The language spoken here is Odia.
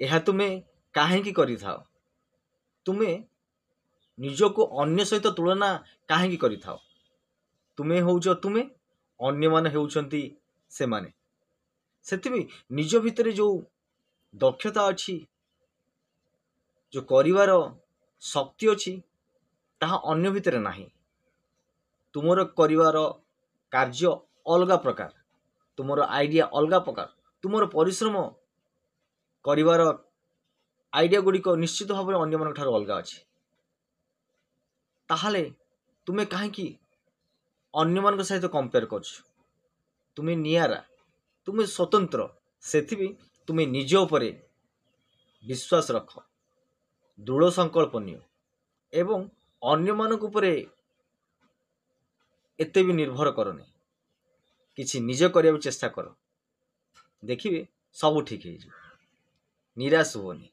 ଏହା ତୁମେ କାହିଁକି କରିଥାଅ? ତୁମେ ନିଜକୁ ଅନ୍ୟ ସହିତ ତୁଳନା କାହିଁକି କରିଥାଅ? ତୁମେ ହେଉଛ ତୁମେ, ଅନ୍ୟମାନେ ହେଉଛନ୍ତି ସେମାନେ। ସେଥିପାଇଁ ନିଜ ଭିତରେ ଯେଉଁ ଦକ୍ଷତା ଅଛି, ଯେଉଁ କରିବାର ଶକ୍ତି ଅଛି, ତାହା ଅନ୍ୟ ଭିତରେ ନାହିଁ। ତୁମର କରିବାର କାର୍ଯ୍ୟ ଅଲଗା ପ୍ରକାର, ତୁମର ଆଇଡ଼ିଆ ଅଲଗା ପ୍ରକାର, ତୁମର ପରିଶ୍ରମ କରିବାର ଆଇଡ଼ିଆ ଗୁଡ଼ିକ ନିଶ୍ଚିତ ଭାବରେ ଅନ୍ୟମାନଙ୍କ ଠାରୁ ଅଲଗା ଅଛି। ତାହେଲେ ତୁମେ କାହିଁକି ଅନ୍ୟମାନଙ୍କ ସହିତ କମ୍ପେୟାର କରୁଛ? ତୁମେ ନିଆରା, ତୁମେ ସ୍ୱତନ୍ତ୍ର। ସେଥିପାଇଁ ତୁମେ ନିଜ ଉପରେ ବିଶ୍ୱାସ ରଖ, ଦୃଢ଼ ସଂକଳ୍ପ ନିଅ ଏବଂ ଅନ୍ୟମାନଙ୍କ ଉପରେ ଏତେ ବି ନିର୍ଭର କରନି। କିଛି ନିଜ କରିବାକୁ ଚେଷ୍ଟା କର, ଦେଖିବେ ସବୁ ଠିକ୍ ହେଇଯିବ। ନିରାଶ ହୁଅନି।